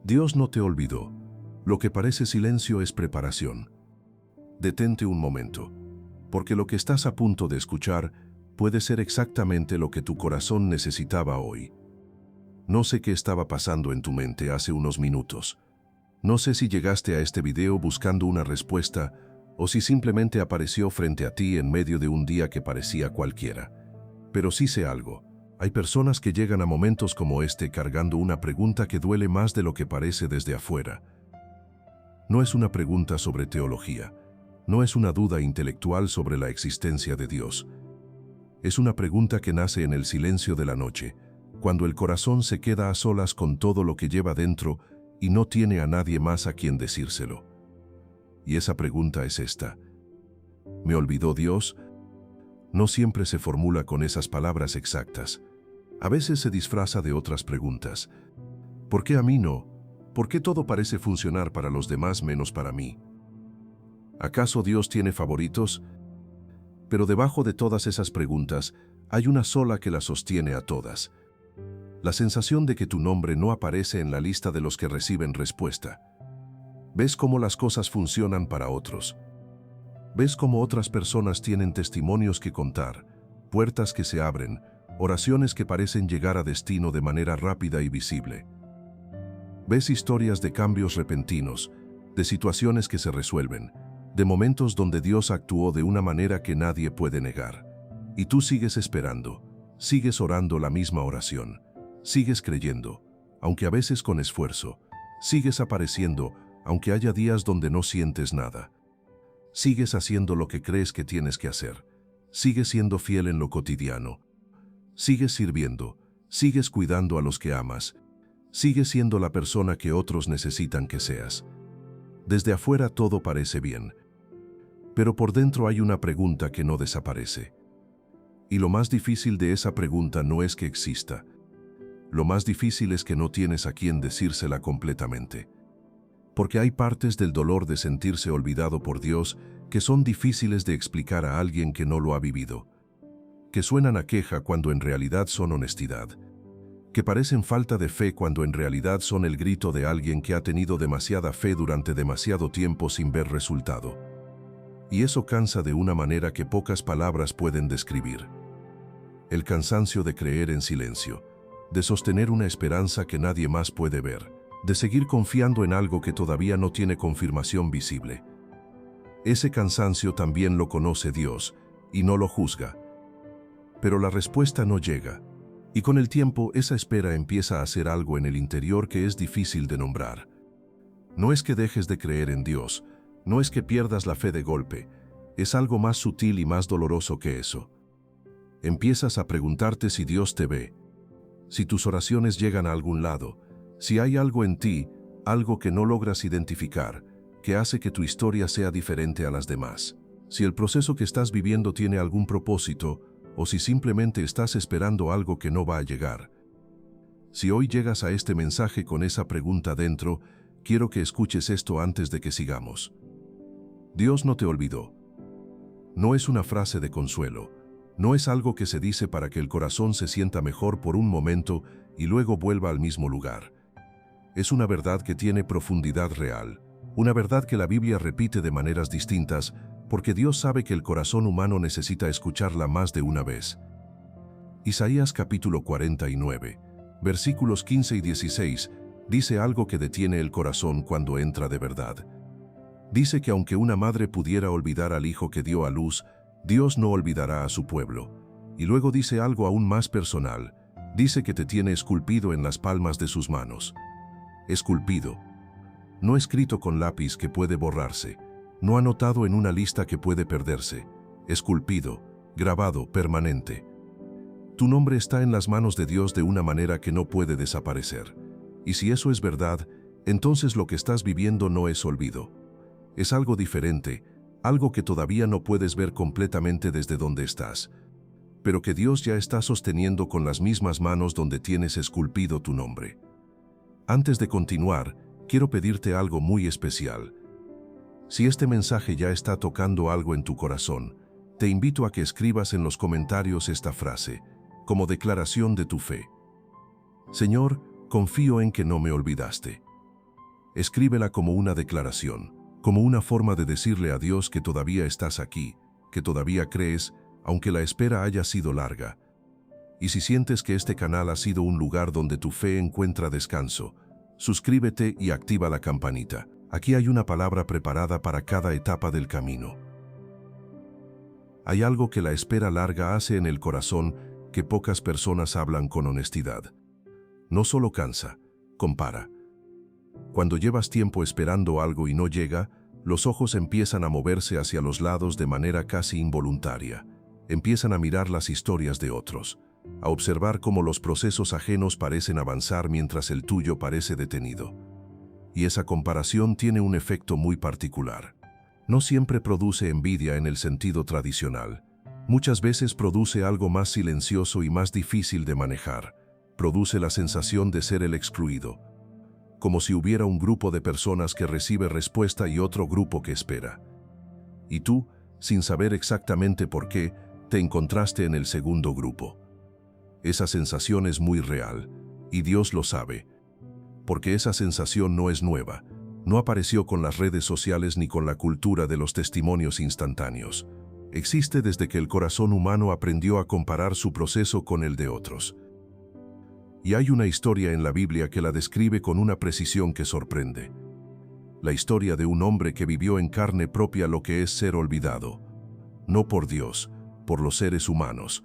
Dios no te olvidó. Lo que parece silencio es preparación. Detente un momento, porque lo que estás a punto de escuchar puede ser exactamente lo que tu corazón necesitaba hoy. No sé qué estaba pasando en tu mente hace unos minutos. No sé si llegaste a este video buscando una respuesta o si simplemente apareció frente a ti en medio de un día que parecía cualquiera. Pero sí sé algo. Hay personas que llegan a momentos como este cargando una pregunta que duele más de lo que parece desde afuera. No es una pregunta sobre teología. No es una duda intelectual sobre la existencia de Dios. Es una pregunta que nace en el silencio de la noche, cuando el corazón se queda a solas con todo lo que lleva dentro y no tiene a nadie más a quien decírselo. Y esa pregunta es esta: ¿me olvidó Dios? No siempre se formula con esas palabras exactas. A veces se disfraza de otras preguntas. ¿Por qué a mí no? ¿Por qué todo parece funcionar para los demás menos para mí? ¿Acaso Dios tiene favoritos? Pero debajo de todas esas preguntas hay una sola que las sostiene a todas: la sensación de que tu nombre no aparece en la lista de los que reciben respuesta. ¿Ves cómo las cosas funcionan para otros? ¿Ves cómo otras personas tienen testimonios que contar, puertas que se abren, oraciones que parecen llegar a destino de manera rápida y visible? ¿Ves historias de cambios repentinos, de situaciones que se resuelven, de momentos donde Dios actuó de una manera que nadie puede negar? Y tú sigues esperando, sigues orando la misma oración, sigues creyendo, aunque a veces con esfuerzo, sigues apareciendo, aunque haya días donde no sientes nada. Sigues haciendo lo que crees que tienes que hacer, sigues siendo fiel en lo cotidiano, sigues sirviendo, sigues cuidando a los que amas, sigues siendo la persona que otros necesitan que seas. Desde afuera todo parece bien, pero por dentro hay una pregunta que no desaparece. Y lo más difícil de esa pregunta no es que exista. Lo más difícil es que no tienes a quien decírsela completamente. Porque hay partes del dolor de sentirse olvidado por Dios que son difíciles de explicar a alguien que no lo ha vivido, que suenan a queja cuando en realidad son honestidad, que parecen falta de fe cuando en realidad son el grito de alguien que ha tenido demasiada fe durante demasiado tiempo sin ver resultado. Y eso cansa de una manera que pocas palabras pueden describir. El cansancio de creer en silencio, de sostener una esperanza que nadie más puede ver, de seguir confiando en algo que todavía no tiene confirmación visible. Ese cansancio también lo conoce Dios y no lo juzga. Pero la respuesta no llega, y con el tiempo esa espera empieza a hacer algo en el interior que es difícil de nombrar. No es que dejes de creer en Dios, no es que pierdas la fe de golpe, es algo más sutil y más doloroso que eso. Empiezas a preguntarte si Dios te ve, si tus oraciones llegan a algún lado, si hay algo en ti, algo que no logras identificar, que hace que tu historia sea diferente a las demás. Si el proceso que estás viviendo tiene algún propósito, o si simplemente estás esperando algo que no va a llegar. Si hoy llegas a este mensaje con esa pregunta dentro, quiero que escuches esto antes de que sigamos. Dios no te olvidó. No es una frase de consuelo, no es algo que se dice para que el corazón se sienta mejor por un momento y luego vuelva al mismo lugar. Es una verdad que tiene profundidad real, una verdad que la Biblia repite de maneras distintas, porque Dios sabe que el corazón humano necesita escucharla más de una vez. Isaías capítulo 49, versículos 15 y 16, dice algo que detiene el corazón cuando entra de verdad. Dice que aunque una madre pudiera olvidar al hijo que dio a luz, Dios no olvidará a su pueblo. Y luego dice algo aún más personal, dice que te tiene esculpido en las palmas de sus manos. Esculpido. No escrito con lápiz que puede borrarse, no anotado en una lista que puede perderse, esculpido, grabado, permanente. Tu nombre está en las manos de Dios de una manera que no puede desaparecer. Y si eso es verdad, entonces lo que estás viviendo no es olvido. Es algo diferente, algo que todavía no puedes ver completamente desde donde estás, pero que Dios ya está sosteniendo con las mismas manos donde tienes esculpido tu nombre. Antes de continuar, quiero pedirte algo muy especial. Si este mensaje ya está tocando algo en tu corazón, te invito a que escribas en los comentarios esta frase, como declaración de tu fe. Señor, confío en que no me olvidaste. Escríbela como una declaración, como una forma de decirle a Dios que todavía estás aquí, que todavía crees, aunque la espera haya sido larga. Y si sientes que este canal ha sido un lugar donde tu fe encuentra descanso, suscríbete y activa la campanita. Aquí hay una palabra preparada para cada etapa del camino. Hay algo que la espera larga hace en el corazón que pocas personas hablan con honestidad. No solo cansa, compara. Cuando llevas tiempo esperando algo y no llega, los ojos empiezan a moverse hacia los lados de manera casi involuntaria. Empiezan a mirar las historias de otros, a observar cómo los procesos ajenos parecen avanzar mientras el tuyo parece detenido. Y esa comparación tiene un efecto muy particular. No siempre produce envidia en el sentido tradicional. Muchas veces produce algo más silencioso y más difícil de manejar. Produce la sensación de ser el excluido, como si hubiera un grupo de personas que recibe respuesta y otro grupo que espera. Y tú, sin saber exactamente por qué, te encontraste en el segundo grupo. Esa sensación es muy real, y Dios lo sabe, porque esa sensación no es nueva, no apareció con las redes sociales ni con la cultura de los testimonios instantáneos. Existe desde que el corazón humano aprendió a comparar su proceso con el de otros. Y hay una historia en la Biblia que la describe con una precisión que sorprende. La historia de un hombre que vivió en carne propia lo que es ser olvidado, no por Dios, por los seres humanos,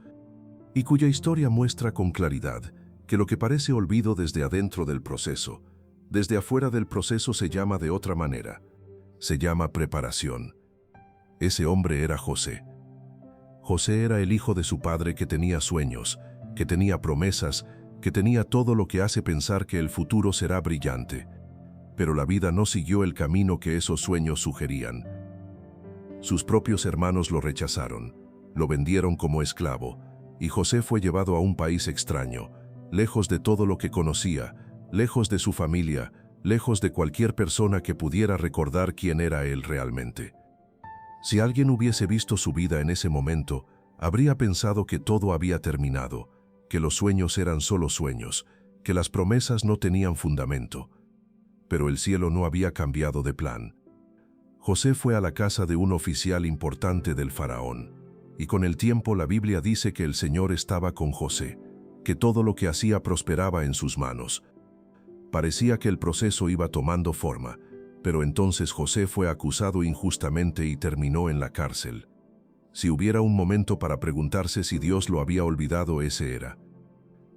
y cuya historia muestra con claridad que lo que parece olvido desde adentro del proceso, desde afuera del proceso se llama de otra manera. Se llama preparación. Ese hombre era José. José era el hijo de su padre que tenía sueños, que tenía promesas, que tenía todo lo que hace pensar que el futuro será brillante. Pero la vida no siguió el camino que esos sueños sugerían. Sus propios hermanos lo rechazaron, lo vendieron como esclavo, y José fue llevado a un país extraño, lejos de todo lo que conocía, lejos de su familia, lejos de cualquier persona que pudiera recordar quién era él realmente. Si alguien hubiese visto su vida en ese momento, habría pensado que todo había terminado, que los sueños eran solo sueños, que las promesas no tenían fundamento. Pero el cielo no había cambiado de plan. José fue a la casa de un oficial importante del faraón, y con el tiempo la Biblia dice que el Señor estaba con José, que todo lo que hacía prosperaba en sus manos. Parecía que el proceso iba tomando forma, pero entonces José fue acusado injustamente y terminó en la cárcel. Si hubiera un momento para preguntarse si Dios lo había olvidado, ese era.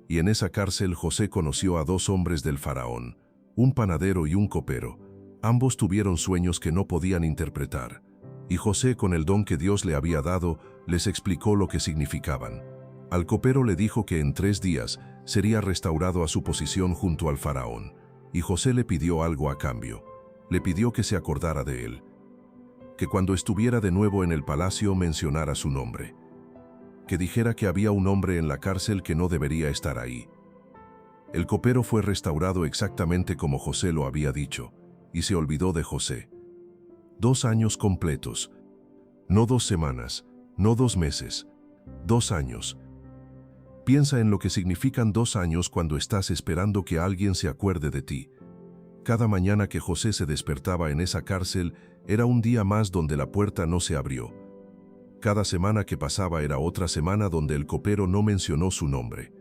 Y en esa cárcel José conoció a dos hombres del faraón, un panadero y un copero. Ambos tuvieron sueños que no podían interpretar, y José, con el don que Dios le había dado, les explicó lo que significaban. Al copero le dijo que en 3 días sería restaurado a su posición junto al faraón, y José le pidió algo a cambio. Le pidió que se acordara de él, que cuando estuviera de nuevo en el palacio mencionara su nombre, que dijera que había un hombre en la cárcel que no debería estar ahí. El copero fue restaurado exactamente como José lo había dicho, y se olvidó de José. 2 años completos, no 2 semanas, no 2 meses, 2 años. Piensa en lo que significan 2 años cuando estás esperando que alguien se acuerde de ti. Cada mañana que José se despertaba en esa cárcel era un día más donde la puerta no se abrió. Cada semana que pasaba era otra semana donde el copero no mencionó su nombre.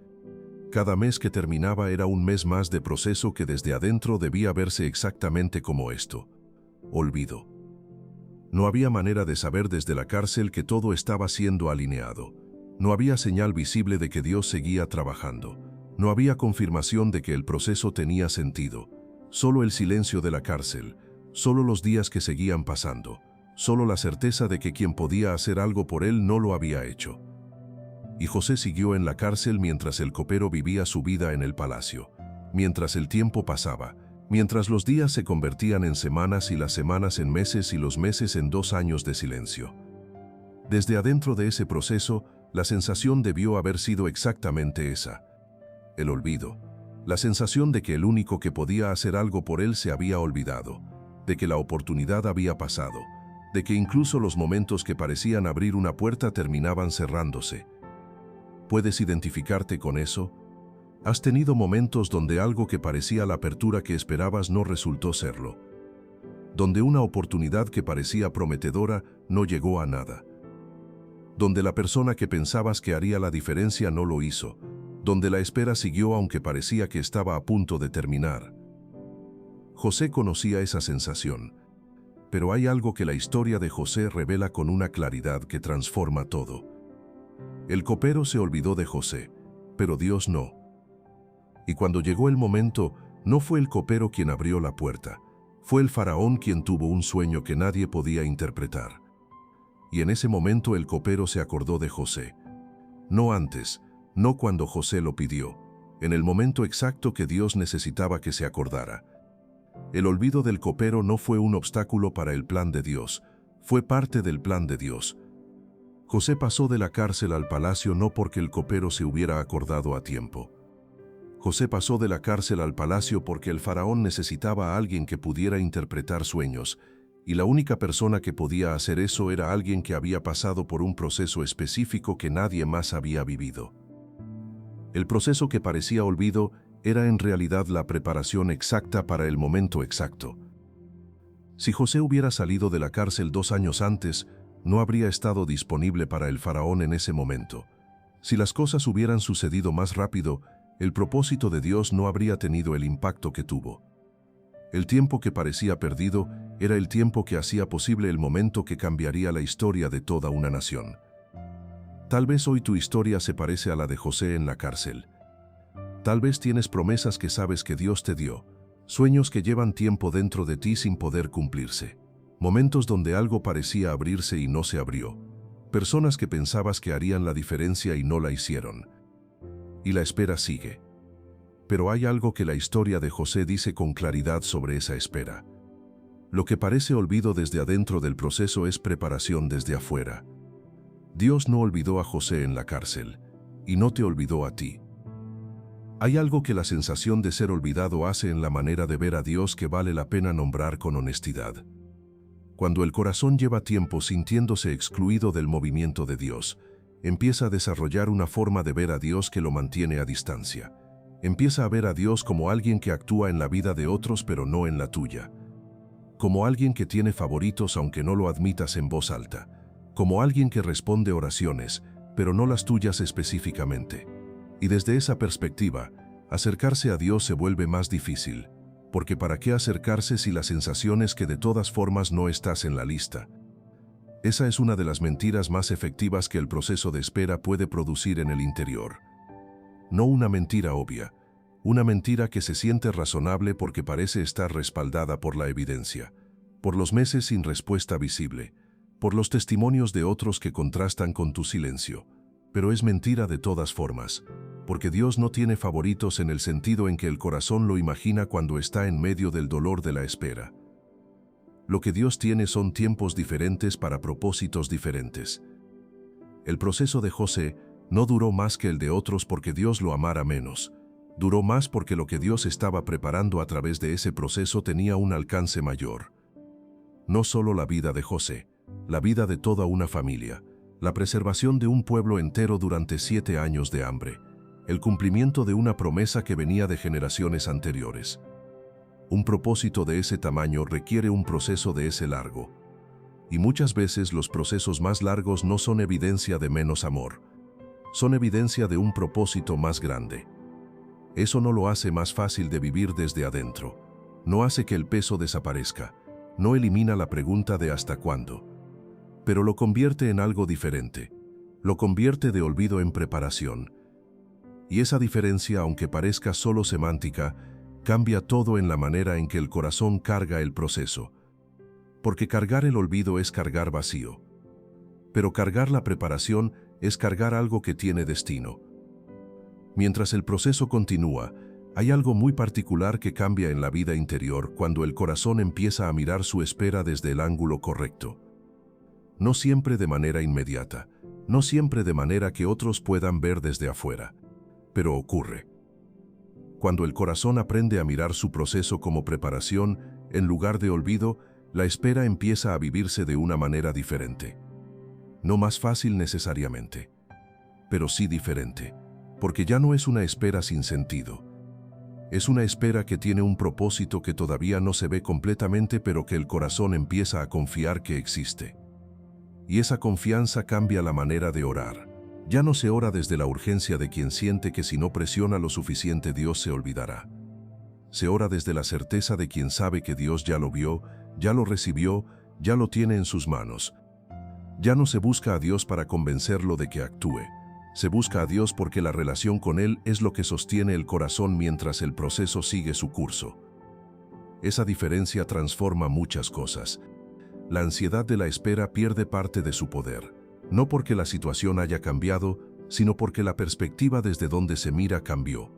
Cada mes que terminaba era un mes más de proceso que desde adentro debía verse exactamente como esto: olvido. No había manera de saber desde la cárcel que todo estaba siendo alineado. No había señal visible de que Dios seguía trabajando. No había confirmación de que el proceso tenía sentido. Solo el silencio de la cárcel, solo los días que seguían pasando, solo la certeza de que quien podía hacer algo por él no lo había hecho. Y José siguió en la cárcel mientras el copero vivía su vida en el palacio, mientras el tiempo pasaba, mientras los días se convertían en semanas y las semanas en meses y los meses en 2 años de silencio. Desde adentro de ese proceso, la sensación debió haber sido exactamente esa: el olvido. La sensación de que el único que podía hacer algo por él se había olvidado, de que la oportunidad había pasado, de que incluso los momentos que parecían abrir una puerta terminaban cerrándose. ¿Puedes identificarte con eso? Has tenido momentos donde algo que parecía la apertura que esperabas no resultó serlo. Donde una oportunidad que parecía prometedora no llegó a nada. Donde la persona que pensabas que haría la diferencia no lo hizo. Donde la espera siguió aunque parecía que estaba a punto de terminar. José conocía esa sensación. Pero hay algo que la historia de José revela con una claridad que transforma todo. El copero se olvidó de José, pero Dios no. Y cuando llegó el momento, no fue el copero quien abrió la puerta, fue el faraón quien tuvo un sueño que nadie podía interpretar. Y en ese momento el copero se acordó de José. No antes, no cuando José lo pidió, en el momento exacto que Dios necesitaba que se acordara. El olvido del copero no fue un obstáculo para el plan de Dios, fue parte del plan de Dios. José pasó de la cárcel al palacio no porque el copero se hubiera acordado a tiempo. José pasó de la cárcel al palacio porque el faraón necesitaba a alguien que pudiera interpretar sueños, y la única persona que podía hacer eso era alguien que había pasado por un proceso específico que nadie más había vivido. El proceso que parecía olvido era en realidad la preparación exacta para el momento exacto. Si José hubiera salido de la cárcel 2 años antes, no habría estado disponible para el faraón en ese momento. Si las cosas hubieran sucedido más rápido, el propósito de Dios no habría tenido el impacto que tuvo. El tiempo que parecía perdido era el tiempo que hacía posible el momento que cambiaría la historia de toda una nación. Tal vez hoy tu historia se parece a la de José en la cárcel. Tal vez tienes promesas que sabes que Dios te dio, sueños que llevan tiempo dentro de ti sin poder cumplirse, momentos donde algo parecía abrirse y no se abrió, personas que pensabas que harían la diferencia y no la hicieron. Y la espera sigue. Pero hay algo que la historia de José dice con claridad sobre esa espera. Lo que parece olvido desde adentro del proceso es preparación desde afuera. Dios no olvidó a José en la cárcel, y no te olvidó a ti. Hay algo que la sensación de ser olvidado hace en la manera de ver a Dios que vale la pena nombrar con honestidad. Cuando el corazón lleva tiempo sintiéndose excluido del movimiento de Dios, empieza a desarrollar una forma de ver a Dios que lo mantiene a distancia. Empieza a ver a Dios como alguien que actúa en la vida de otros pero no en la tuya. Como alguien que tiene favoritos aunque no lo admitas en voz alta. Como alguien que responde oraciones, pero no las tuyas específicamente. Y desde esa perspectiva, acercarse a Dios se vuelve más difícil, porque ¿para qué acercarse si la sensación es que de todas formas no estás en la lista? Esa es una de las mentiras más efectivas que el proceso de espera puede producir en el interior. No una mentira obvia, una mentira que se siente razonable porque parece estar respaldada por la evidencia, por los meses sin respuesta visible, por los testimonios de otros que contrastan con tu silencio. Pero es mentira de todas formas, porque Dios no tiene favoritos en el sentido en que el corazón lo imagina cuando está en medio del dolor de la espera. Lo que Dios tiene son tiempos diferentes para propósitos diferentes. El proceso de José no duró más que el de otros porque Dios lo amara menos. Duró más porque lo que Dios estaba preparando a través de ese proceso tenía un alcance mayor. No solo la vida de José, la vida de toda una familia, la preservación de un pueblo entero durante 7 años de hambre, el cumplimiento de una promesa que venía de generaciones anteriores. Un propósito de ese tamaño requiere un proceso de ese largo. Y muchas veces los procesos más largos no son evidencia de menos amor. Son evidencia de un propósito más grande. Eso no lo hace más fácil de vivir desde adentro. No hace que el peso desaparezca. No elimina la pregunta de ¿hasta cuándo? Pero lo convierte en algo diferente. Lo convierte de olvido en preparación. Y esa diferencia, aunque parezca solo semántica, cambia todo en la manera en que el corazón carga el proceso. Porque cargar el olvido es cargar vacío. Pero cargar la preparación es cargar algo que tiene destino. Mientras el proceso continúa, hay algo muy particular que cambia en la vida interior cuando el corazón empieza a mirar su espera desde el ángulo correcto. No siempre de manera inmediata, no siempre de manera que otros puedan ver desde afuera. Pero ocurre. Cuando el corazón aprende a mirar su proceso como preparación, en lugar de olvido, la espera empieza a vivirse de una manera diferente. No más fácil necesariamente, pero sí diferente. porque ya no es una espera sin sentido. Es una espera que tiene un propósito que todavía no se ve completamente, pero que el corazón empieza a confiar que existe. Y esa confianza cambia la manera de orar. Ya no se ora desde la urgencia de quien siente que si no presiona lo suficiente Dios se olvidará. Se ora desde la certeza de quien sabe que Dios ya lo vio, ya lo recibió, ya lo tiene en sus manos. Ya no se busca a Dios para convencerlo de que actúe. Se busca a Dios porque la relación con Él es lo que sostiene el corazón mientras el proceso sigue su curso. Esa diferencia transforma muchas cosas. La ansiedad de la espera pierde parte de su poder, no porque la situación haya cambiado, sino porque la perspectiva desde donde se mira cambió.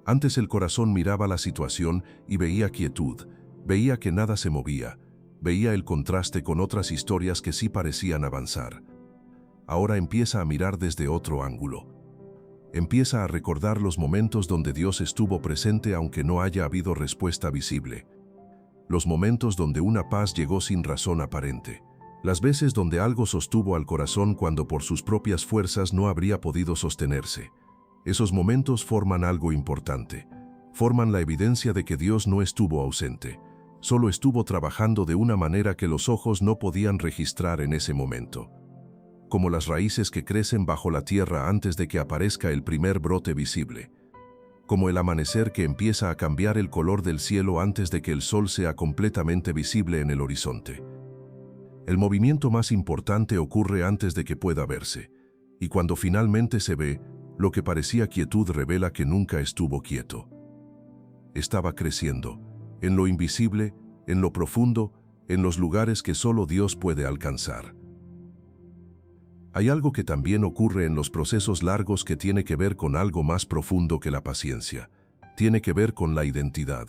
Antes el corazón miraba la situación y veía quietud, veía que nada se movía, veía el contraste con otras historias que sí parecían avanzar. Ahora empieza a mirar desde otro ángulo. Empieza a recordar los momentos donde Dios estuvo presente aunque no haya habido respuesta visible. Los momentos donde una paz llegó sin razón aparente. Las veces donde algo sostuvo al corazón cuando por sus propias fuerzas no habría podido sostenerse. Esos momentos forman algo importante. Forman la evidencia de que Dios no estuvo ausente. Solo estuvo trabajando de una manera que los ojos no podían registrar en ese momento. Como las raíces que crecen bajo la tierra antes de que aparezca el primer brote visible. Como el amanecer que empieza a cambiar el color del cielo antes de que el sol sea completamente visible en el horizonte. El movimiento más importante ocurre antes de que pueda verse, y cuando finalmente se ve, lo que parecía quietud revela que nunca estuvo quieto. Estaba creciendo, en lo invisible, en lo profundo, en los lugares que solo Dios puede alcanzar. Hay algo que también ocurre en los procesos largos que tiene que ver con algo más profundo que la paciencia. Tiene que ver con la identidad,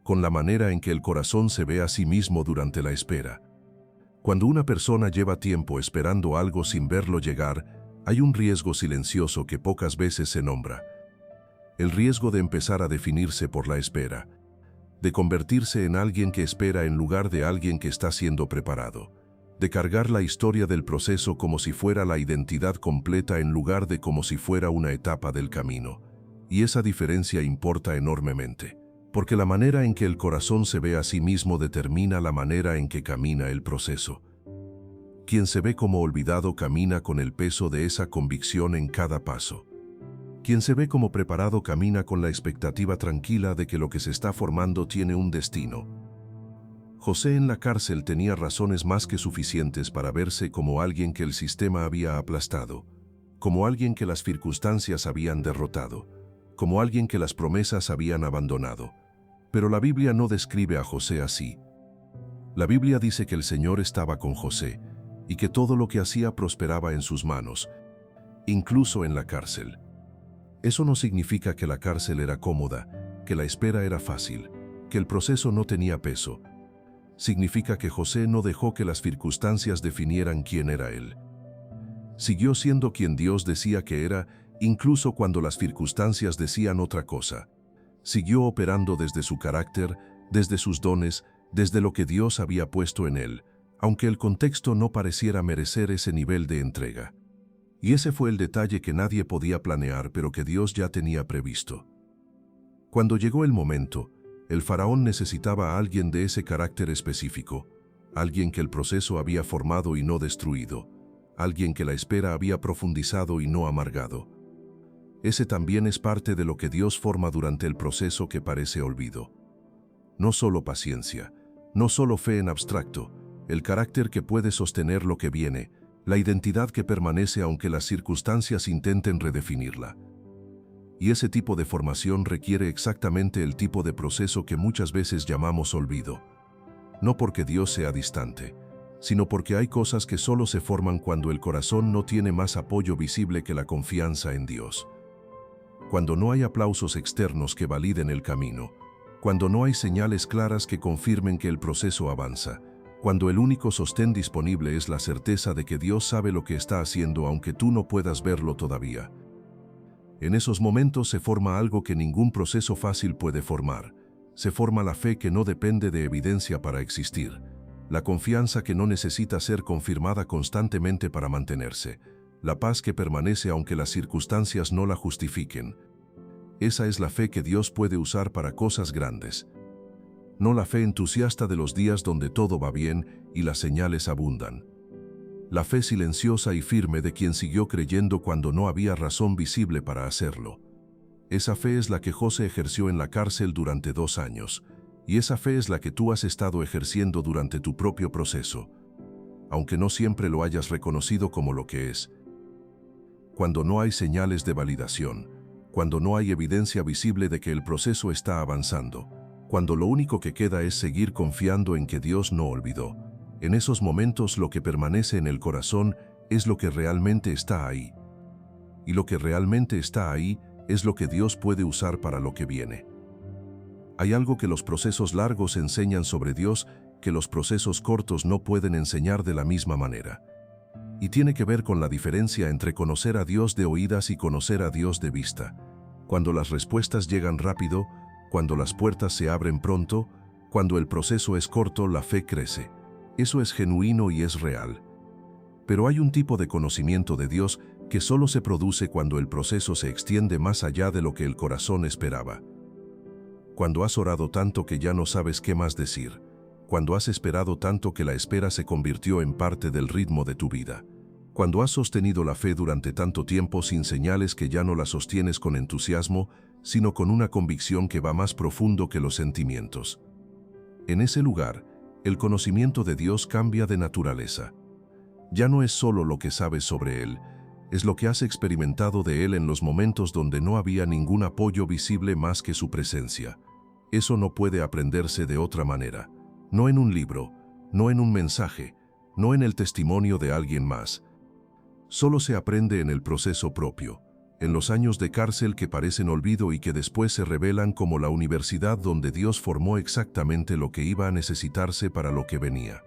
con la manera en que el corazón se ve a sí mismo durante la espera. Cuando una persona lleva tiempo esperando algo sin verlo llegar, hay un riesgo silencioso que pocas veces se nombra. El riesgo de empezar a definirse por la espera, de convertirse en alguien que espera en lugar de alguien que está siendo preparado, de cargar la historia del proceso como si fuera la identidad completa en lugar de como si fuera una etapa del camino. Y esa diferencia importa enormemente, porque la manera en que el corazón se ve a sí mismo determina la manera en que camina el proceso. Quien se ve como olvidado camina con el peso de esa convicción en cada paso. Quien se ve como preparado camina con la expectativa tranquila de que lo que se está formando tiene un destino. José en la cárcel tenía razones más que suficientes para verse como alguien que el sistema había aplastado, como alguien que las circunstancias habían derrotado, como alguien que las promesas habían abandonado. Pero la Biblia no describe a José así. La Biblia dice que el Señor estaba con José y que todo lo que hacía prosperaba en sus manos, incluso en la cárcel. Eso no significa que la cárcel era cómoda, que la espera era fácil, que el proceso no tenía peso. Significa que José no dejó que las circunstancias definieran quién era él. Siguió siendo quien Dios decía que era, incluso cuando las circunstancias decían otra cosa. Siguió operando desde su carácter, desde sus dones, desde lo que Dios había puesto en él, aunque el contexto no pareciera merecer ese nivel de entrega. Y ese fue el detalle que nadie podía planear, pero que Dios ya tenía previsto. Cuando llegó el momento, el faraón necesitaba a alguien de ese carácter específico, alguien que el proceso había formado y no destruido, alguien que la espera había profundizado y no amargado. Ese también es parte de lo que Dios forma durante el proceso que parece olvido. No solo paciencia, no solo fe en abstracto, el carácter que puede sostener lo que viene, la identidad que permanece aunque las circunstancias intenten redefinirla. Y ese tipo de formación requiere exactamente el tipo de proceso que muchas veces llamamos olvido. No porque Dios sea distante, sino porque hay cosas que solo se forman cuando el corazón no tiene más apoyo visible que la confianza en Dios. Cuando no hay aplausos externos que validen el camino, cuando no hay señales claras que confirmen que el proceso avanza, cuando el único sostén disponible es la certeza de que Dios sabe lo que está haciendo aunque tú no puedas verlo todavía. En esos momentos se forma algo que ningún proceso fácil puede formar. Se forma la fe que no depende de evidencia para existir, la confianza que no necesita ser confirmada constantemente para mantenerse, la paz que permanece aunque las circunstancias no la justifiquen. Esa es la fe que Dios puede usar para cosas grandes. No la fe entusiasta de los días donde todo va bien y las señales abundan. La fe silenciosa y firme de quien siguió creyendo cuando no había razón visible para hacerlo. Esa fe es la que José ejerció en la cárcel durante 2 años, y esa fe es la que tú has estado ejerciendo durante tu propio proceso, aunque no siempre lo hayas reconocido como lo que es. Cuando no hay señales de validación, cuando no hay evidencia visible de que el proceso está avanzando, cuando lo único que queda es seguir confiando en que Dios no olvidó, en esos momentos lo que permanece en el corazón es lo que realmente está ahí. Y lo que realmente está ahí es lo que Dios puede usar para lo que viene. Hay algo que los procesos largos enseñan sobre Dios que los procesos cortos no pueden enseñar de la misma manera. Y tiene que ver con la diferencia entre conocer a Dios de oídas y conocer a Dios de vista. Cuando las respuestas llegan rápido, cuando las puertas se abren pronto, cuando el proceso es corto, la fe crece. Eso es genuino y es real. Pero hay un tipo de conocimiento de Dios que solo se produce cuando el proceso se extiende más allá de lo que el corazón esperaba. Cuando has orado tanto que ya no sabes qué más decir. Cuando has esperado tanto que la espera se convirtió en parte del ritmo de tu vida. Cuando has sostenido la fe durante tanto tiempo sin señales que ya no la sostienes con entusiasmo, sino con una convicción que va más profundo que los sentimientos. En ese lugar, el conocimiento de Dios cambia de naturaleza. Ya no es solo lo que sabes sobre Él, es lo que has experimentado de Él en los momentos donde no había ningún apoyo visible más que su presencia. Eso no puede aprenderse de otra manera. No en un libro, no en un mensaje, no en el testimonio de alguien más. Solo se aprende en el proceso propio, en los años de cárcel que parecen olvido y que después se revelan como la universidad donde Dios formó exactamente lo que iba a necesitarse para lo que venía.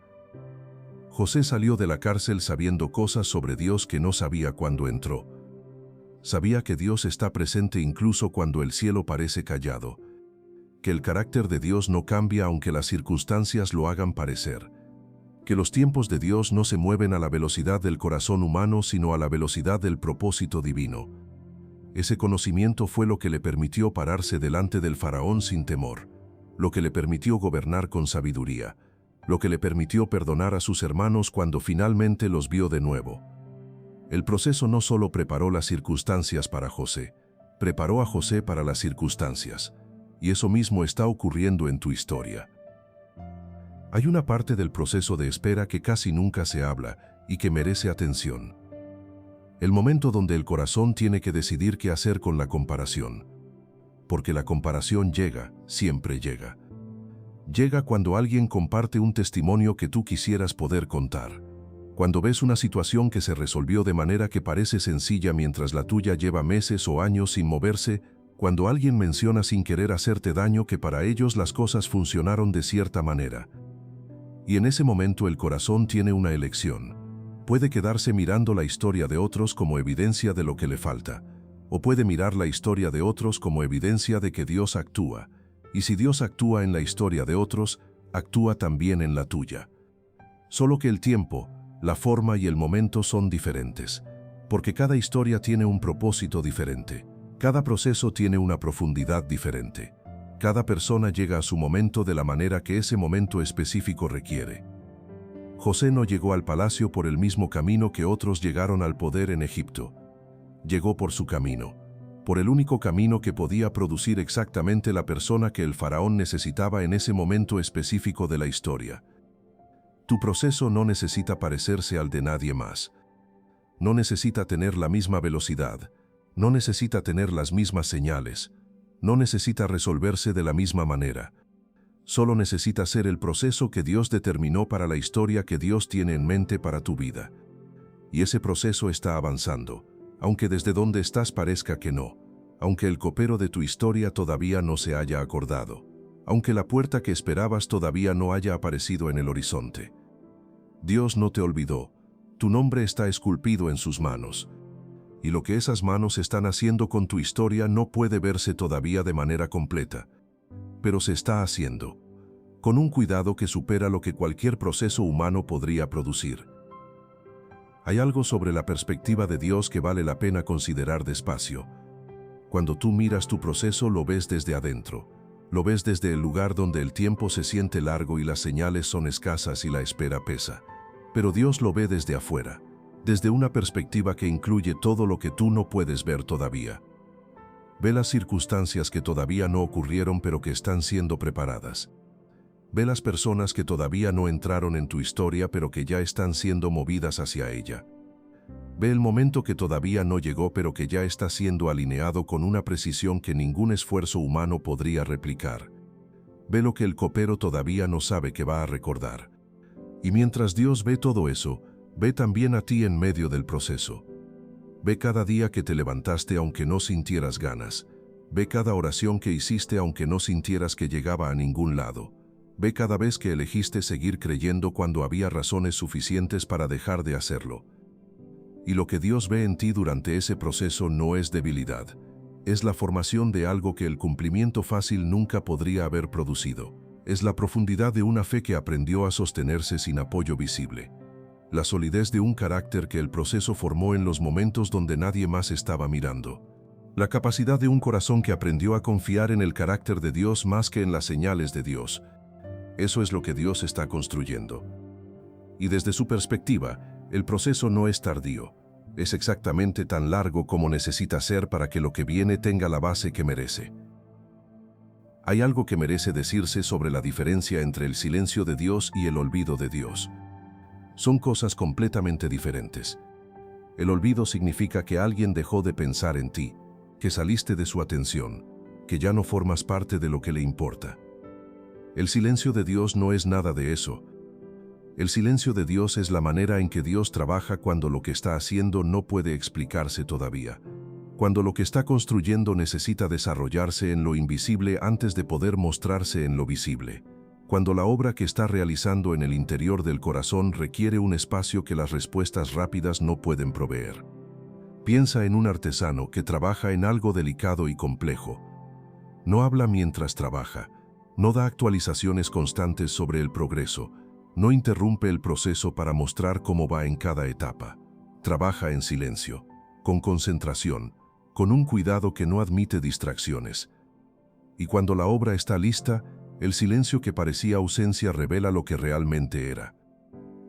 José salió de la cárcel sabiendo cosas sobre Dios que no sabía cuando entró. Sabía que Dios está presente incluso cuando el cielo parece callado, que el carácter de Dios no cambia aunque las circunstancias lo hagan parecer, que los tiempos de Dios no se mueven a la velocidad del corazón humano sino a la velocidad del propósito divino. Ese conocimiento fue lo que le permitió pararse delante del faraón sin temor, lo que le permitió gobernar con sabiduría, lo que le permitió perdonar a sus hermanos cuando finalmente los vio de nuevo. El proceso no solo preparó las circunstancias para José, preparó a José para las circunstancias. Y eso mismo está ocurriendo en tu historia. Hay una parte del proceso de espera que casi nunca se habla y que merece atención. El momento donde el corazón tiene que decidir qué hacer con la comparación. Porque la comparación llega, siempre llega. Llega cuando alguien comparte un testimonio que tú quisieras poder contar. Cuando ves una situación que se resolvió de manera que parece sencilla mientras la tuya lleva meses o años sin moverse, cuando alguien menciona sin querer hacerte daño que para ellos las cosas funcionaron de cierta manera. Y en ese momento el corazón tiene una elección. Puede quedarse mirando la historia de otros como evidencia de lo que le falta, o puede mirar la historia de otros como evidencia de que Dios actúa. Y si Dios actúa en la historia de otros, actúa también en la tuya. Solo que el tiempo, la forma y el momento son diferentes, porque cada historia tiene un propósito diferente. Cada proceso tiene una profundidad diferente. Cada persona llega a su momento de la manera que ese momento específico requiere. José no llegó al palacio por el mismo camino que otros llegaron al poder en Egipto. Llegó por su camino, por el único camino que podía producir exactamente la persona que el faraón necesitaba en ese momento específico de la historia. Tu proceso no necesita parecerse al de nadie más. No necesita tener la misma velocidad. No necesita tener las mismas señales, no necesita resolverse de la misma manera. Solo necesita ser el proceso que Dios determinó para la historia que Dios tiene en mente para tu vida. Y ese proceso está avanzando, aunque desde donde estás parezca que no, aunque el copero de tu historia todavía no se haya acordado, aunque la puerta que esperabas todavía no haya aparecido en el horizonte. Dios no te olvidó, tu nombre está esculpido en sus manos. Y lo que esas manos están haciendo con tu historia no puede verse todavía de manera completa, pero se está haciendo, con un cuidado que supera lo que cualquier proceso humano podría producir. Hay algo sobre la perspectiva de Dios que vale la pena considerar despacio. Cuando tú miras tu proceso, lo ves desde adentro. Lo ves desde el lugar donde el tiempo se siente largo y las señales son escasas y la espera pesa. Pero Dios lo ve desde afuera, desde una perspectiva que incluye todo lo que tú no puedes ver todavía. Ve las circunstancias que todavía no ocurrieron pero que están siendo preparadas. Ve las personas que todavía no entraron en tu historia pero que ya están siendo movidas hacia ella. Ve el momento que todavía no llegó pero que ya está siendo alineado con una precisión que ningún esfuerzo humano podría replicar. Ve lo que el copero todavía no sabe que va a recordar. Y mientras Dios ve todo eso, ve también a ti en medio del proceso. Ve cada día que te levantaste aunque no sintieras ganas. Ve cada oración que hiciste aunque no sintieras que llegaba a ningún lado. Ve cada vez que elegiste seguir creyendo cuando había razones suficientes para dejar de hacerlo. Y lo que Dios ve en ti durante ese proceso no es debilidad. Es la formación de algo que el cumplimiento fácil nunca podría haber producido. Es la profundidad de una fe que aprendió a sostenerse sin apoyo visible. La solidez de un carácter que el proceso formó en los momentos donde nadie más estaba mirando. La capacidad de un corazón que aprendió a confiar en el carácter de Dios más que en las señales de Dios. Eso es lo que Dios está construyendo. Y desde su perspectiva, el proceso no es tardío. Es exactamente tan largo como necesita ser para que lo que viene tenga la base que merece. Hay algo que merece decirse sobre la diferencia entre el silencio de Dios y el olvido de Dios. Son cosas completamente diferentes. El olvido significa que alguien dejó de pensar en ti, que saliste de su atención, que ya no formas parte de lo que le importa. El silencio de Dios no es nada de eso. El silencio de Dios es la manera en que Dios trabaja cuando lo que está haciendo no puede explicarse todavía. Cuando lo que está construyendo necesita desarrollarse en lo invisible antes de poder mostrarse en lo visible. Cuando la obra que está realizando en el interior del corazón requiere un espacio que las respuestas rápidas no pueden proveer. Piensa en un artesano que trabaja en algo delicado y complejo. No habla mientras trabaja. No da actualizaciones constantes sobre el progreso, no interrumpe el proceso para mostrar cómo va en cada etapa. Trabaja en silencio, con concentración, con un cuidado que no admite distracciones. Y cuando la obra está lista, el silencio que parecía ausencia revela lo que realmente era.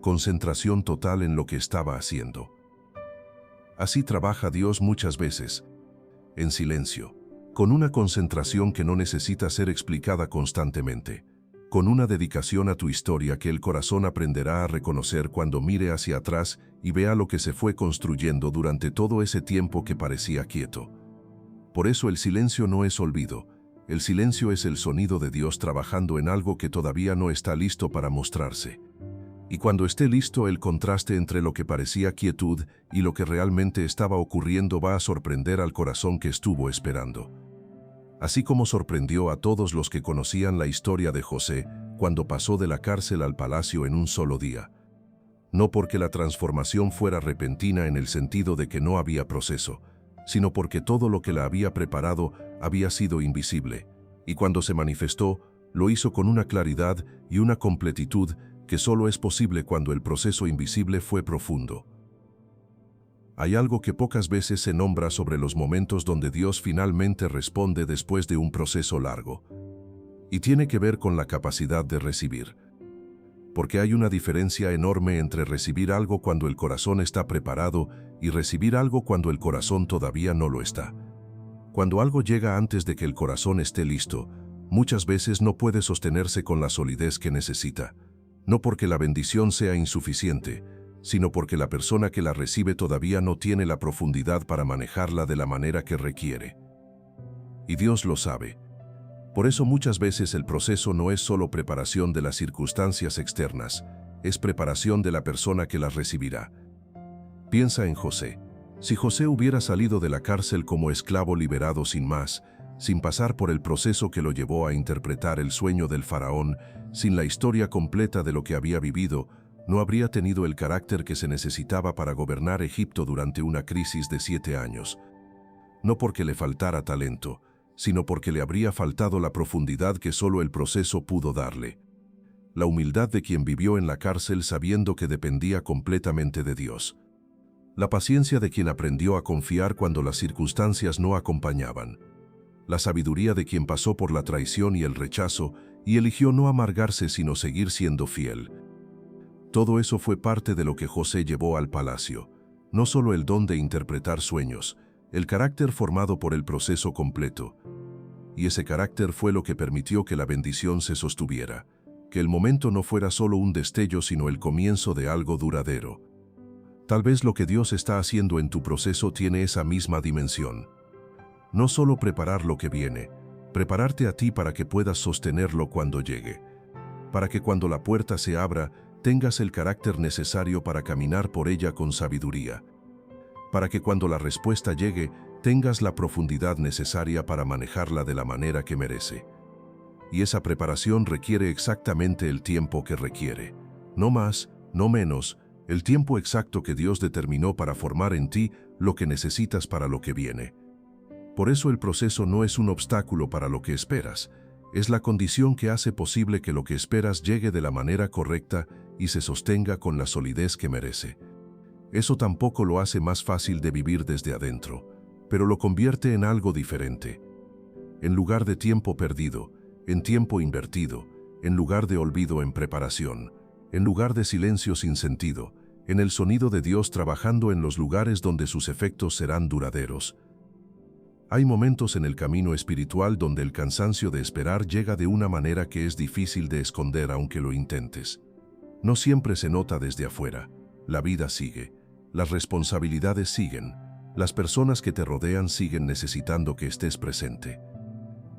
Concentración total en lo que estaba haciendo. Así trabaja Dios muchas veces, en silencio. Con una concentración que no necesita ser explicada constantemente, con una dedicación a tu historia que el corazón aprenderá a reconocer cuando mire hacia atrás y vea lo que se fue construyendo durante todo ese tiempo que parecía quieto. Por eso el silencio no es olvido, el silencio es el sonido de Dios trabajando en algo que todavía no está listo para mostrarse. Y cuando esté listo, el contraste entre lo que parecía quietud y lo que realmente estaba ocurriendo va a sorprender al corazón que estuvo esperando. Así como sorprendió a todos los que conocían la historia de José cuando pasó de la cárcel al palacio en un solo día. No porque la transformación fuera repentina en el sentido de que no había proceso, sino porque todo lo que la había preparado había sido invisible, y cuando se manifestó, lo hizo con una claridad y una completitud que solo es posible cuando el proceso invisible fue profundo. Hay algo que pocas veces se nombra sobre los momentos donde Dios finalmente responde después de un proceso largo. Y tiene que ver con la capacidad de recibir. Porque hay una diferencia enorme entre recibir algo cuando el corazón está preparado y recibir algo cuando el corazón todavía no lo está. Cuando algo llega antes de que el corazón esté listo, muchas veces no puede sostenerse con la solidez que necesita. No porque la bendición sea insuficiente, sino porque la persona que la recibe todavía no tiene la profundidad para manejarla de la manera que requiere. Y Dios lo sabe. Por eso muchas veces el proceso no es solo preparación de las circunstancias externas, es preparación de la persona que las recibirá. Piensa en José. Si José hubiera salido de la cárcel como esclavo liberado sin más, sin pasar por el proceso que lo llevó a interpretar el sueño del faraón, sin la historia completa de lo que había vivido, no habría tenido el carácter que se necesitaba para gobernar Egipto durante una crisis de 7 años. No porque le faltara talento, sino porque le habría faltado la profundidad que solo el proceso pudo darle. La humildad de quien vivió en la cárcel sabiendo que dependía completamente de Dios. La paciencia de quien aprendió a confiar cuando las circunstancias no acompañaban. La sabiduría de quien pasó por la traición y el rechazo y eligió no amargarse sino seguir siendo fiel. Todo eso fue parte de lo que José llevó al palacio. No solo el don de interpretar sueños, el carácter formado por el proceso completo. Y ese carácter fue lo que permitió que la bendición se sostuviera, que el momento no fuera solo un destello sino el comienzo de algo duradero. Tal vez lo que Dios está haciendo en tu proceso tiene esa misma dimensión. No solo preparar lo que viene, prepararte a ti para que puedas sostenerlo cuando llegue. Para que cuando la puerta se abra, tengas el carácter necesario para caminar por ella con sabiduría. Para que cuando la respuesta llegue, tengas la profundidad necesaria para manejarla de la manera que merece. Y esa preparación requiere exactamente el tiempo que requiere. No más, no menos, el tiempo exacto que Dios determinó para formar en ti lo que necesitas para lo que viene. Por eso el proceso no es un obstáculo para lo que esperas, es la condición que hace posible que lo que esperas llegue de la manera correcta y se sostenga con la solidez que merece. Eso tampoco lo hace más fácil de vivir desde adentro, pero lo convierte en algo diferente. En lugar de tiempo perdido, en tiempo invertido, en lugar de olvido en preparación, en lugar de silencio sin sentido, en el sonido de Dios trabajando en los lugares donde sus efectos serán duraderos. Hay momentos en el camino espiritual donde el cansancio de esperar llega de una manera que es difícil de esconder aunque lo intentes. No siempre se nota desde afuera. La vida sigue, las responsabilidades siguen, las personas que te rodean siguen necesitando que estés presente.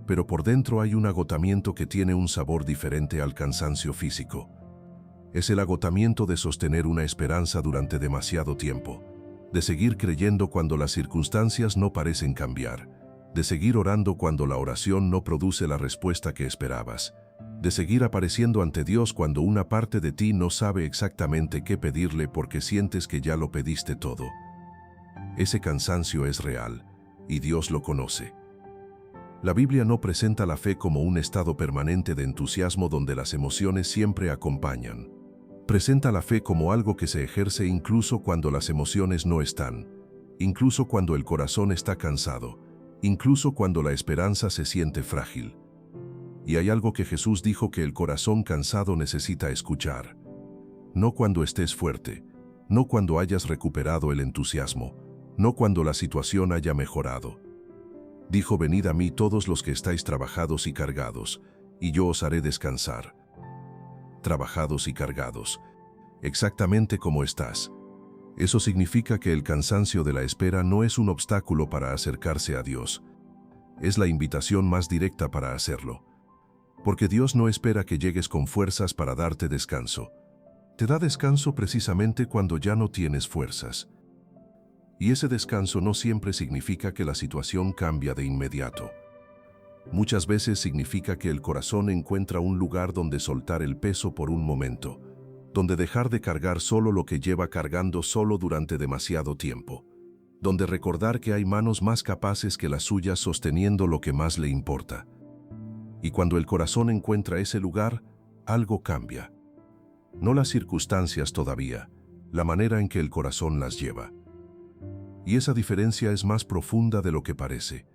Pero por dentro hay un agotamiento que tiene un sabor diferente al cansancio físico. Es el agotamiento de sostener una esperanza durante demasiado tiempo, de seguir creyendo cuando las circunstancias no parecen cambiar, de seguir orando cuando la oración no produce la respuesta que esperabas, de seguir apareciendo ante Dios cuando una parte de ti no sabe exactamente qué pedirle porque sientes que ya lo pediste todo. Ese cansancio es real, y Dios lo conoce. La Biblia no presenta la fe como un estado permanente de entusiasmo donde las emociones siempre acompañan. Presenta la fe como algo que se ejerce incluso cuando las emociones no están, incluso cuando el corazón está cansado, incluso cuando la esperanza se siente frágil. Y hay algo que Jesús dijo que el corazón cansado necesita escuchar. No cuando estés fuerte, no cuando hayas recuperado el entusiasmo, no cuando la situación haya mejorado. Dijo: venid a mí todos los que estáis trabajados y cargados, y yo os haré descansar. Trabajados y cargados, exactamente como estás. Eso significa que el cansancio de la espera no es un obstáculo para acercarse a Dios. Es la invitación más directa para hacerlo. Porque Dios no espera que llegues con fuerzas para darte descanso. Te da descanso precisamente cuando ya no tienes fuerzas. Y ese descanso no siempre significa que la situación cambia de inmediato. Muchas veces significa que el corazón encuentra un lugar donde soltar el peso por un momento, donde dejar de cargar solo lo que lleva cargando solo durante demasiado tiempo, donde recordar que hay manos más capaces que las suyas sosteniendo lo que más le importa. Y cuando el corazón encuentra ese lugar, algo cambia. No las circunstancias todavía, la manera en que el corazón las lleva. Y esa diferencia es más profunda de lo que parece,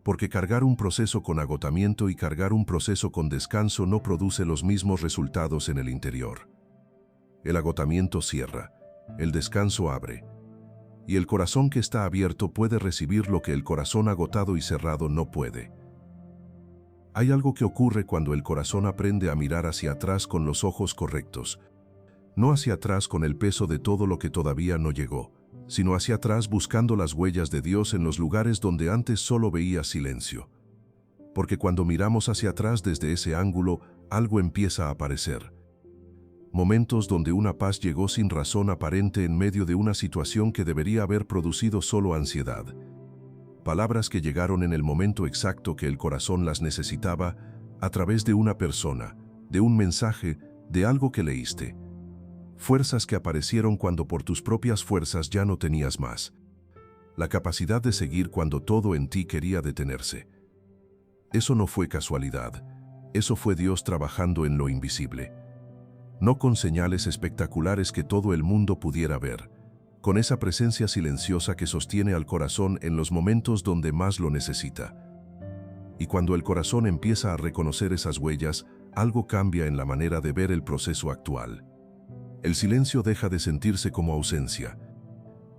porque cargar un proceso con agotamiento y cargar un proceso con descanso no produce los mismos resultados en el interior. El agotamiento cierra, el descanso abre, y el corazón que está abierto puede recibir lo que el corazón agotado y cerrado no puede. Hay algo que ocurre cuando el corazón aprende a mirar hacia atrás con los ojos correctos, no hacia atrás con el peso de todo lo que todavía no llegó, sino hacia atrás buscando las huellas de Dios en los lugares donde antes solo veía silencio. Porque cuando miramos hacia atrás desde ese ángulo, algo empieza a aparecer. Momentos donde una paz llegó sin razón aparente en medio de una situación que debería haber producido solo ansiedad. Palabras que llegaron en el momento exacto que el corazón las necesitaba, a través de una persona, de un mensaje, de algo que leíste. Fuerzas que aparecieron cuando por tus propias fuerzas ya no tenías más. La capacidad de seguir cuando todo en ti quería detenerse. Eso no fue casualidad, eso fue Dios trabajando en lo invisible. No con señales espectaculares que todo el mundo pudiera ver, con esa presencia silenciosa que sostiene al corazón en los momentos donde más lo necesita. Y cuando el corazón empieza a reconocer esas huellas, algo cambia en la manera de ver el proceso actual. El silencio deja de sentirse como ausencia.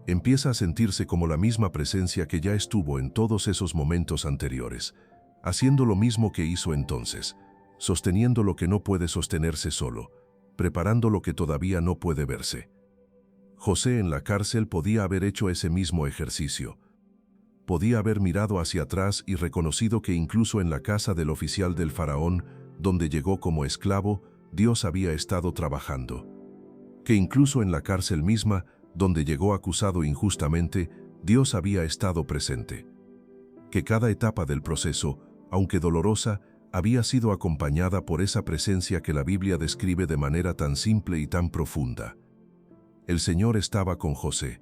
Empieza a sentirse como la misma presencia que ya estuvo en todos esos momentos anteriores, haciendo lo mismo que hizo entonces, sosteniendo lo que no puede sostenerse solo, preparando lo que todavía no puede verse. José en la cárcel podía haber hecho ese mismo ejercicio. Podía haber mirado hacia atrás y reconocido que incluso en la casa del oficial del faraón, donde llegó como esclavo, Dios había estado trabajando. Que incluso en la cárcel misma, donde llegó acusado injustamente, Dios había estado presente. Que cada etapa del proceso, aunque dolorosa, había sido acompañada por esa presencia que la Biblia describe de manera tan simple y tan profunda. El Señor estaba con José,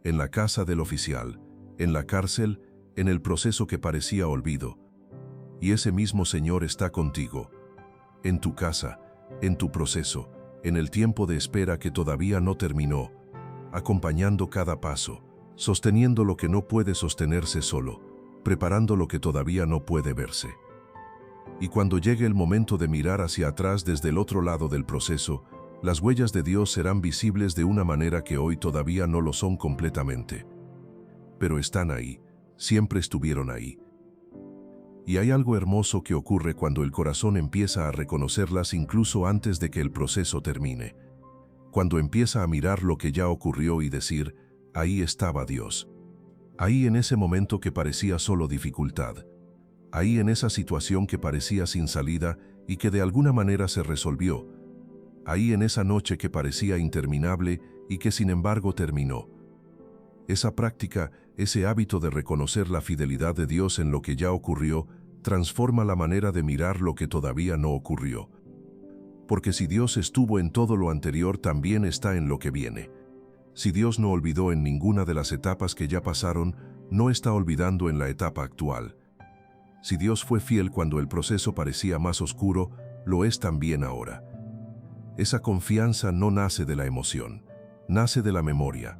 en la casa del oficial, en la cárcel, en el proceso que parecía olvido. Y ese mismo Señor está contigo, en tu casa, en tu proceso, en el tiempo de espera que todavía no terminó, acompañando cada paso, sosteniendo lo que no puede sostenerse solo, preparando lo que todavía no puede verse. Y cuando llegue el momento de mirar hacia atrás desde el otro lado del proceso, las huellas de Dios serán visibles de una manera que hoy todavía no lo son completamente. Pero están ahí, siempre estuvieron ahí. Y hay algo hermoso que ocurre cuando el corazón empieza a reconocerlas incluso antes de que el proceso termine. Cuando empieza a mirar lo que ya ocurrió y decir, ahí estaba Dios. Ahí en ese momento que parecía solo dificultad. Ahí en esa situación que parecía sin salida y que de alguna manera se resolvió. Ahí en esa noche que parecía interminable y que sin embargo terminó. Esa práctica, ese hábito de reconocer la fidelidad de Dios en lo que ya ocurrió, transforma la manera de mirar lo que todavía no ocurrió. Porque si Dios estuvo en todo lo anterior, también está en lo que viene. Si Dios no olvidó en ninguna de las etapas que ya pasaron, no está olvidando en la etapa actual. Si Dios fue fiel cuando el proceso parecía más oscuro, lo es también ahora. Esa confianza no nace de la emoción, nace de la memoria,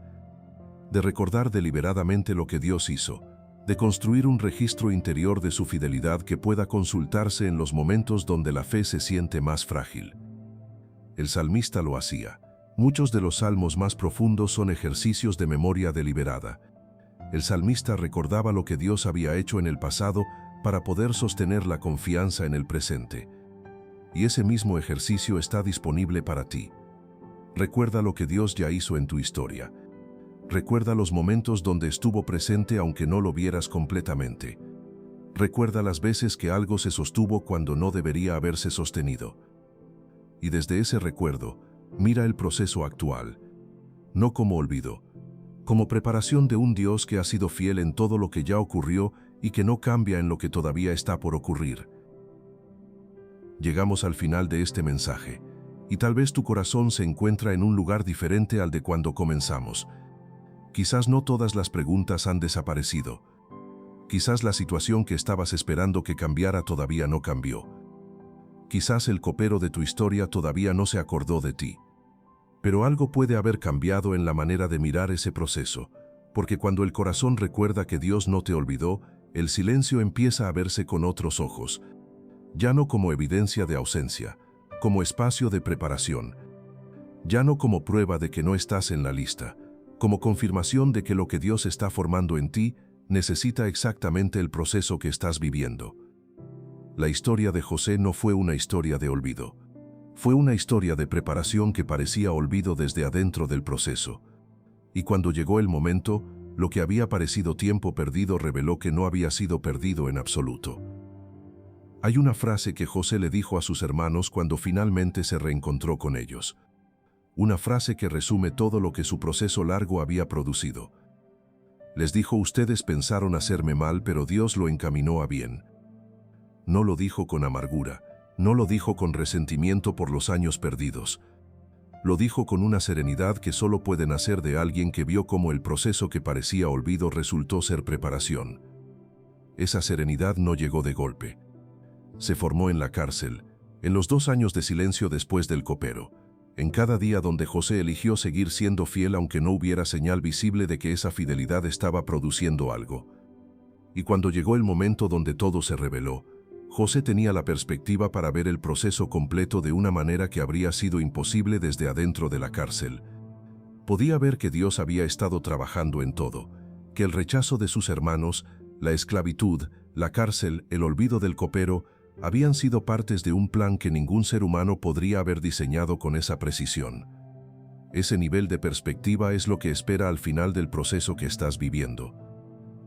de recordar deliberadamente lo que Dios hizo, de construir un registro interior de su fidelidad que pueda consultarse en los momentos donde la fe se siente más frágil. El salmista lo hacía. Muchos de los salmos más profundos son ejercicios de memoria deliberada. El salmista recordaba lo que Dios había hecho en el pasado para poder sostener la confianza en el presente. Y ese mismo ejercicio está disponible para ti. Recuerda lo que Dios ya hizo en tu historia. Recuerda los momentos donde estuvo presente aunque no lo vieras completamente. Recuerda las veces que algo se sostuvo cuando no debería haberse sostenido. Y desde ese recuerdo, mira el proceso actual, no como olvido, como preparación de un Dios que ha sido fiel en todo lo que ya ocurrió y que no cambia en lo que todavía está por ocurrir. Llegamos al final de este mensaje, y tal vez tu corazón se encuentra en un lugar diferente al de cuando comenzamos. Quizás no todas las preguntas han desaparecido. Quizás la situación que estabas esperando que cambiara todavía no cambió. Quizás el copero de tu historia todavía no se acordó de ti. Pero algo puede haber cambiado en la manera de mirar ese proceso, porque cuando el corazón recuerda que Dios no te olvidó, el silencio empieza a verse con otros ojos, ya no como evidencia de ausencia, como espacio de preparación, ya no como prueba de que no estás en la lista, como confirmación de que lo que Dios está formando en ti necesita exactamente el proceso que estás viviendo. La historia de José no fue una historia de olvido. Fue una historia de preparación que parecía olvido desde adentro del proceso. Y cuando llegó el momento, lo que había parecido tiempo perdido reveló que no había sido perdido en absoluto. Hay una frase que José le dijo a sus hermanos cuando finalmente se reencontró con ellos. Una frase que resume todo lo que su proceso largo había producido. Les dijo: ustedes pensaron hacerme mal, pero Dios lo encaminó a bien. No lo dijo con amargura, no lo dijo con resentimiento por los años perdidos. Lo dijo con una serenidad que solo puede nacer de alguien que vio cómo el proceso que parecía olvido resultó ser preparación. Esa serenidad no llegó de golpe. Se formó en la cárcel, en los 2 años de silencio después del copero, en cada día donde José eligió seguir siendo fiel aunque no hubiera señal visible de que esa fidelidad estaba produciendo algo. Y cuando llegó el momento donde todo se reveló, José tenía la perspectiva para ver el proceso completo de una manera que habría sido imposible desde adentro de la cárcel. Podía ver que Dios había estado trabajando en todo, que el rechazo de sus hermanos, la esclavitud, la cárcel, el olvido del copero, habían sido partes de un plan que ningún ser humano podría haber diseñado con esa precisión. Ese nivel de perspectiva es lo que espera al final del proceso que estás viviendo.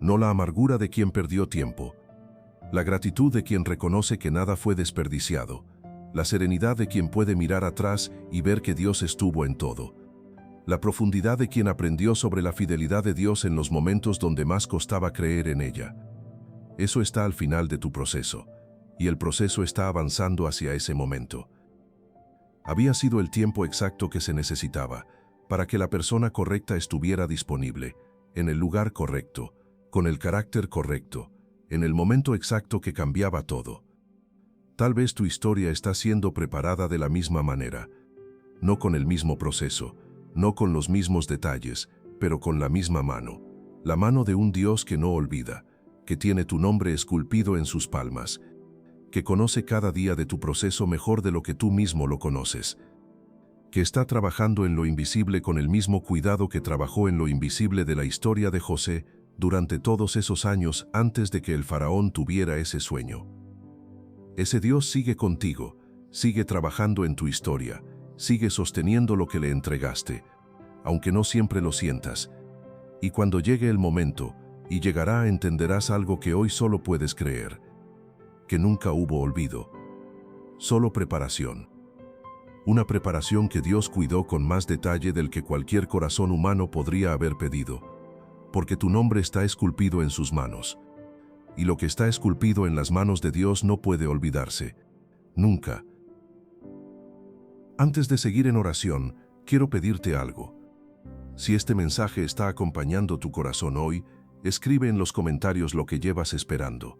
No la amargura de quien perdió tiempo, la gratitud de quien reconoce que nada fue desperdiciado, la serenidad de quien puede mirar atrás y ver que Dios estuvo en todo, la profundidad de quien aprendió sobre la fidelidad de Dios en los momentos donde más costaba creer en ella. Eso está al final de tu proceso, y el proceso está avanzando hacia ese momento. Había sido el tiempo exacto que se necesitaba para que la persona correcta estuviera disponible, en el lugar correcto, con el carácter correcto, en el momento exacto que cambiaba todo. Tal vez tu historia está siendo preparada de la misma manera, no con el mismo proceso, no con los mismos detalles, pero con la misma mano, la mano de un Dios que no olvida, que tiene tu nombre esculpido en sus palmas, que conoce cada día de tu proceso mejor de lo que tú mismo lo conoces, que está trabajando en lo invisible con el mismo cuidado que trabajó en lo invisible de la historia de José durante todos esos años antes de que el faraón tuviera ese sueño. Ese Dios sigue contigo, sigue trabajando en tu historia, sigue sosteniendo lo que le entregaste, aunque no siempre lo sientas. Y cuando llegue el momento, y llegará, entenderás algo que hoy solo puedes creer, que nunca hubo olvido, solo preparación. Una preparación que Dios cuidó con más detalle del que cualquier corazón humano podría haber pedido, porque tu nombre está esculpido en sus manos. Y lo que está esculpido en las manos de Dios no puede olvidarse, nunca. Antes de seguir en oración, quiero pedirte algo. Si este mensaje está acompañando tu corazón hoy, escribe en los comentarios lo que llevas esperando.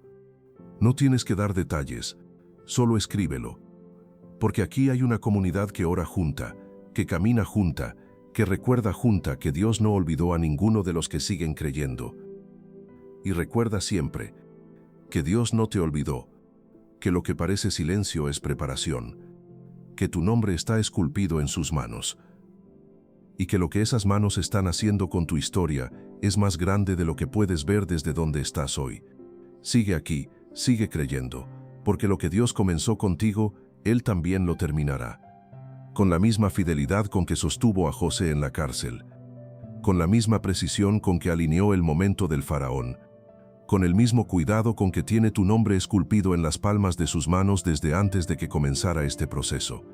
No tienes que dar detalles, solo escríbelo. Porque aquí hay una comunidad que ora junta, que camina junta, que recuerda junta que Dios no olvidó a ninguno de los que siguen creyendo. Y recuerda siempre que Dios no te olvidó, que lo que parece silencio es preparación, que tu nombre está esculpido en sus manos, y que lo que esas manos están haciendo con tu historia es más grande de lo que puedes ver desde donde estás hoy. Sigue aquí, sigue creyendo, porque lo que Dios comenzó contigo, Él también lo terminará. Con la misma fidelidad con que sostuvo a José en la cárcel, con la misma precisión con que alineó el momento del faraón, con el mismo cuidado con que tiene tu nombre esculpido en las palmas de sus manos desde antes de que comenzara este proceso.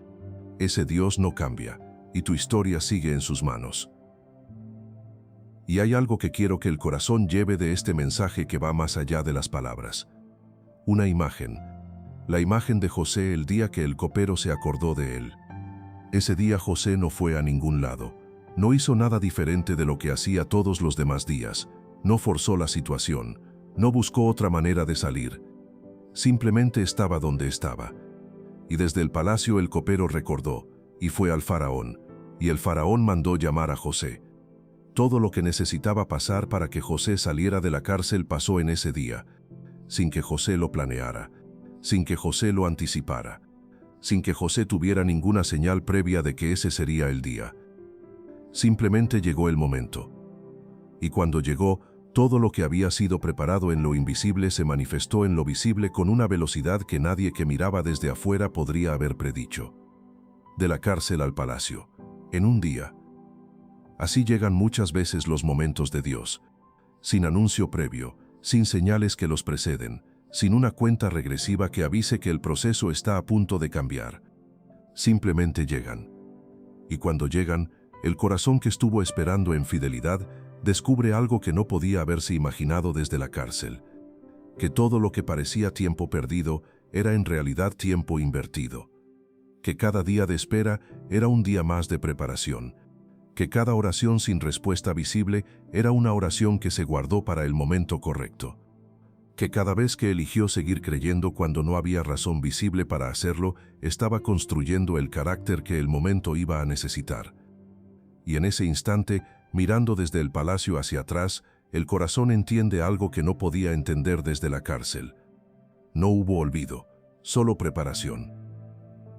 Ese Dios no cambia, y tu historia sigue en sus manos. Y hay algo que quiero que el corazón lleve de este mensaje que va más allá de las palabras. Una imagen. La imagen de José el día que el copero se acordó de él. Ese día José no fue a ningún lado. No hizo nada diferente de lo que hacía todos los demás días. No forzó la situación. No buscó otra manera de salir. Simplemente estaba donde estaba. Y desde el palacio el copero recordó, y fue al faraón. Y el faraón mandó llamar a José. Todo lo que necesitaba pasar para que José saliera de la cárcel pasó en ese día, sin que José lo planeara, sin que José lo anticipara, sin que José tuviera ninguna señal previa de que ese sería el día. Simplemente llegó el momento. Y cuando llegó, todo lo que había sido preparado en lo invisible se manifestó en lo visible con una velocidad que nadie que miraba desde afuera podría haber predicho. De la cárcel al palacio, en un día. Así llegan muchas veces los momentos de Dios, sin anuncio previo, sin señales que los preceden, sin una cuenta regresiva que avise que el proceso está a punto de cambiar. Simplemente llegan. Y cuando llegan, el corazón que estuvo esperando en fidelidad descubre algo que no podía haberse imaginado desde la cárcel, que todo lo que parecía tiempo perdido era en realidad tiempo invertido, que cada día de espera era un día más de preparación, que cada oración sin respuesta visible era una oración que se guardó para el momento correcto. que cada vez que eligió seguir creyendo cuando no había razón visible para hacerlo, estaba construyendo el carácter que el momento iba a necesitar. Y en ese instante, mirando desde el palacio hacia atrás, el corazón entiende algo que no podía entender desde la cárcel. No hubo olvido, solo preparación.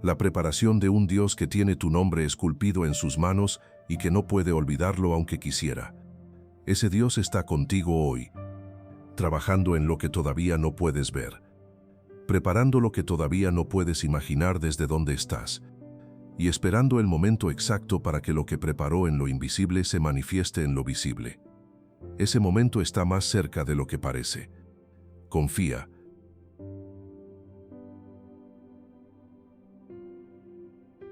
La preparación de un Dios que tiene tu nombre esculpido en sus manos y que no puede olvidarlo aunque quisiera. Ese Dios está contigo hoy, trabajando en lo que todavía no puedes ver, preparando lo que todavía no puedes imaginar desde donde estás, y esperando el momento exacto para que lo que preparó en lo invisible se manifieste en lo visible. Ese momento está más cerca de lo que parece. Confía,